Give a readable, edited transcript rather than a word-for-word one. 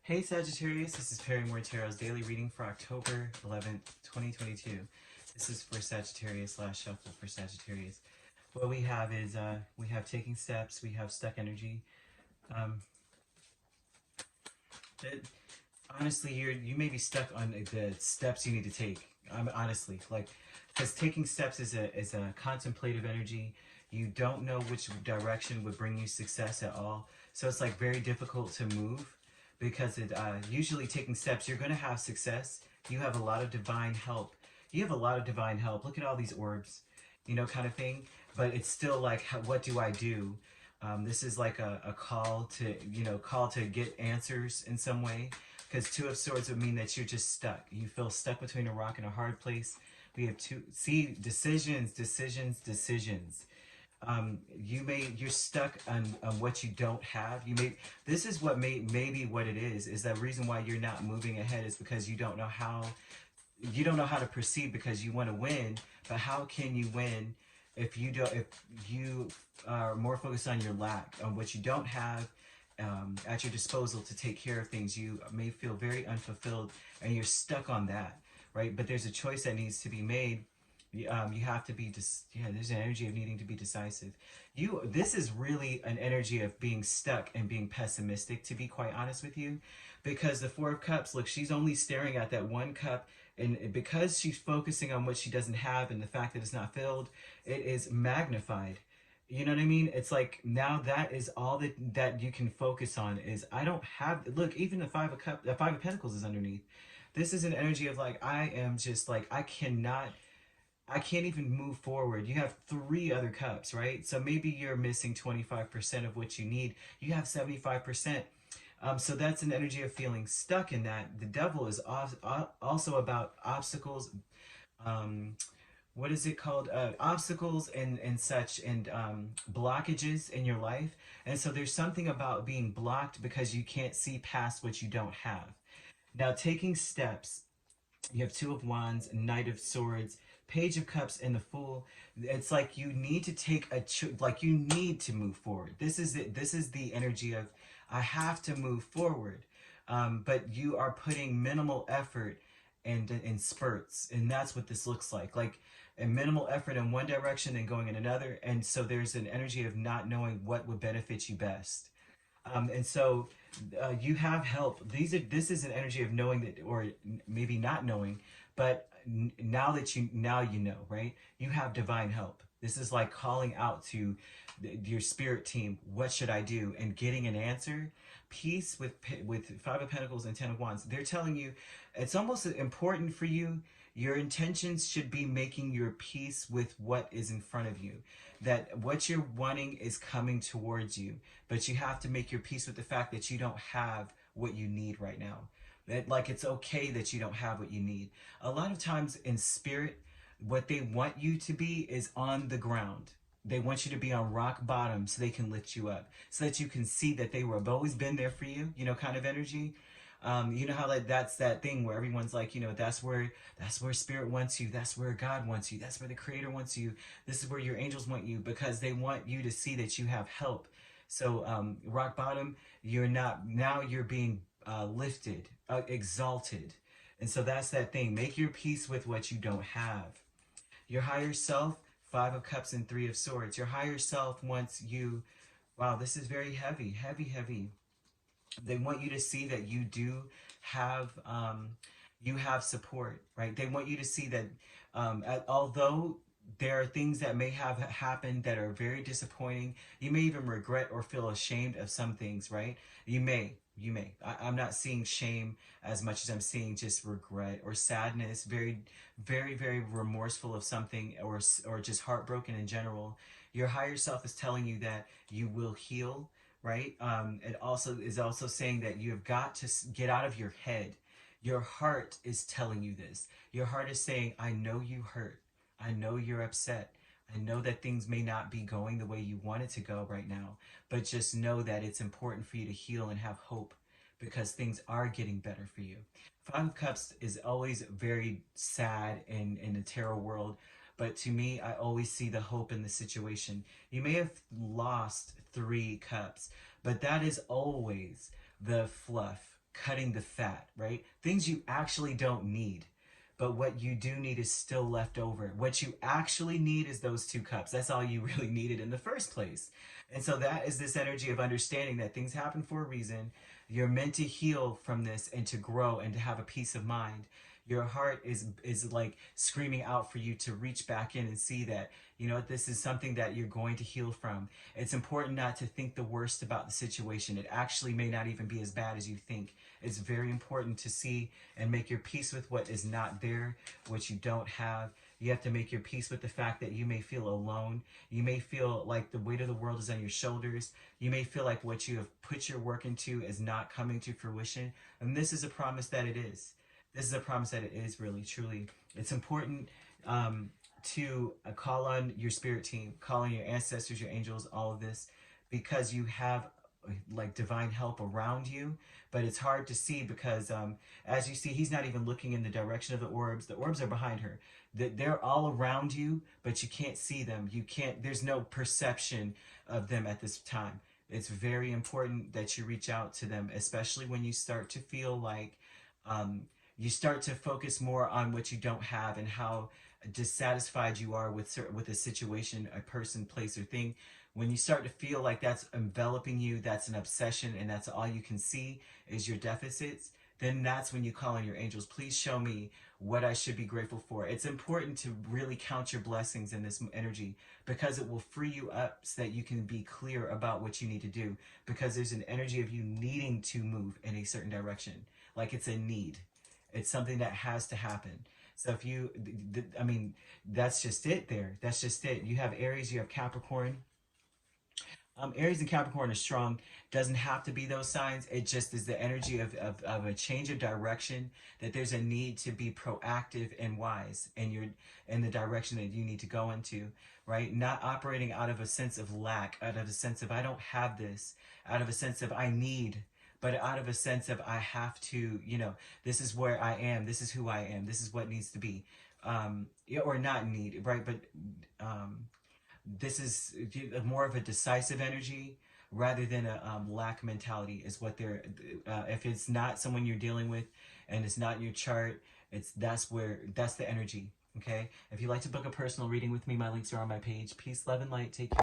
Hey Sagittarius, this is Perrymore Tarot's daily reading for October 11th, 2022. This is for Sagittarius / shuffle for Sagittarius. What we have is we have taking steps, we have stuck energy. Um, it, Honestly, you may be stuck on the steps you need to take. Honestly, like, because taking steps is a contemplative energy. You don't know which direction would bring you success at all, so it's like very difficult to move. Because usually taking steps, you're going to have success. You have a lot of divine help. You have a lot of divine help. Look at all these orbs, kind of thing. But it's still like, what do I do? This is like a call to, call to get answers in some way. Because Two of Swords would mean that you're just stuck. You feel stuck between a rock and a hard place. We have decisions, decisions. You're stuck on what you don't have. This is what maybe what it is the reason why you're not moving ahead is because you don't know how to proceed, because you want to win, but how can you win if you are more focused on your lack, on what you don't have at your disposal to take care of things. You may feel very unfulfilled and you're stuck on that, right? But there's a choice that needs to be made. You have to be there's an energy of needing to be decisive. This is really an energy of being stuck and being pessimistic, to be quite honest with you, because the Four of Cups, look, she's only staring at that one cup, and because she's focusing on what she doesn't have and the fact that it's not filled, it is magnified. You know what I mean? It's like, now that is all that you can focus on is, I don't have, look, even the Five of Pentacles is underneath. This is an energy of like, I am just like, I can't even move forward. You have three other cups, right? So maybe you're missing 25% of what you need. You have 75%. So that's an energy of feeling stuck in that. The devil is also about obstacles. What is it called? Obstacles and such, and blockages in your life. And so there's something about being blocked because you can't see past what you don't have. Now, taking steps. You have Two of Wands, Knight of Swords, Page of Cups, and the Fool. It's like you need to take like you need to move forward. This is the energy of, I have to move forward, but you are putting minimal effort and in spurts, and that's what this looks like a minimal effort in one direction and going in another. And so there's an energy of not knowing what would benefit you best. And so you have help. This is an energy of knowing that, or maybe not knowing, but now you know, right? You have divine help. This is like calling out to your spirit team. What should I do? And getting an answer. Peace with Five of Pentacles and Ten of Wands. They're telling you it's almost important for you. Your intentions should be making your peace with what is in front of you. That what you're wanting is coming towards you, but you have to make your peace with the fact that you don't have what you need right now. That, like, it's okay that you don't have what you need. A lot of times in spirit, what they want you to be is on the ground. They want you to be on rock bottom so they can lift you up, so that you can see that they have always been there for you, kind of energy. You know how, like, that's that thing where everyone's like, that's where spirit wants you, that's where God wants you, that's where the creator wants you, this is where your angels want you, because they want you to see that you have help. So rock bottom, you're not, now you're being lifted, exalted. And so that's that thing. Make your peace with what you don't have. Your higher self, Five of Cups and Three of Swords. Your higher self wants you, wow, this is very heavy, heavy, heavy. They want you to see that you do have, you have support, right? They want you to see that although there are things that may have happened that are very disappointing, you may even regret or feel ashamed of some things, right? You may. I'm not seeing shame as much as I'm seeing just regret or sadness, very, very, very remorseful of something, or just heartbroken in general. Your higher self is telling you that you will heal, right? It also is also saying that you have got to get out of your head. Your heart is telling you this. Your heart is saying, I know you hurt. I know you're upset. I know that things may not be going the way you want it to go right now, but just know that it's important for you to heal and have hope, because things are getting better for you. Five of Cups is always very sad in the tarot world, but to me, I always see the hope in the situation. You may have lost Three Cups, but that is always the fluff. cutting the fat, right? Things you actually don't need. But what you do need is still left over. What you actually need is those 2 cups. That's all you really needed in the first place. And so that is this energy of understanding that things happen for a reason. You're meant to heal from this and to grow and to have a peace of mind. Your heart is like screaming out for you to reach back in and see that, you know, this is something that you're going to heal from. It's important not to think the worst about the situation. It actually may not even be as bad as you think. It's very important to see and make your peace with what is not there, what you don't have. You have to make your peace with the fact that you may feel alone. You may feel like the weight of the world is on your shoulders. You may feel like what you have put your work into is not coming to fruition. And this is a promise that it is. This is a promise that it is really, truly. It's important to call on your spirit team, call on your ancestors, your angels, all of this, because you have like divine help around you. But it's hard to see because as you see, he's not even looking in the direction of the orbs. The orbs are behind her. They're all around you, but you can't see them. You can't, there's no perception of them at this time. It's very important that you reach out to them, especially when you start to feel like you start to focus more on what you don't have and how dissatisfied you are with a situation, a person, place, or thing. When you start to feel like that's enveloping you, that's an obsession, and that's all you can see is your deficits, then that's when you call on your angels. Please show me what I should be grateful for. It's important to really count your blessings in this energy because it will free you up so that you can be clear about what you need to do, because there's an energy of you needing to move in a certain direction. Like it's a need. It's something that has to happen. So if you, I mean, that's just it there. That's just it. You have Aries, you have Capricorn. Aries and Capricorn are strong. Doesn't have to be those signs. It just is the energy of a change of direction, that there's a need to be proactive and wise in the direction that you need to go into, right? Not operating out of a sense of lack, out of a sense of I don't have this, out of a sense of I need, but out of a sense of I have to, you know, this is where I am, this is who I am, this is what needs to be, or not need, right? But this is more of a decisive energy rather than a lack mentality is what they're, if it's not someone you're dealing with and it's not in your chart, that's the energy, okay? If you'd like to book a personal reading with me, my links are on my page. Peace, love, and light. Take care.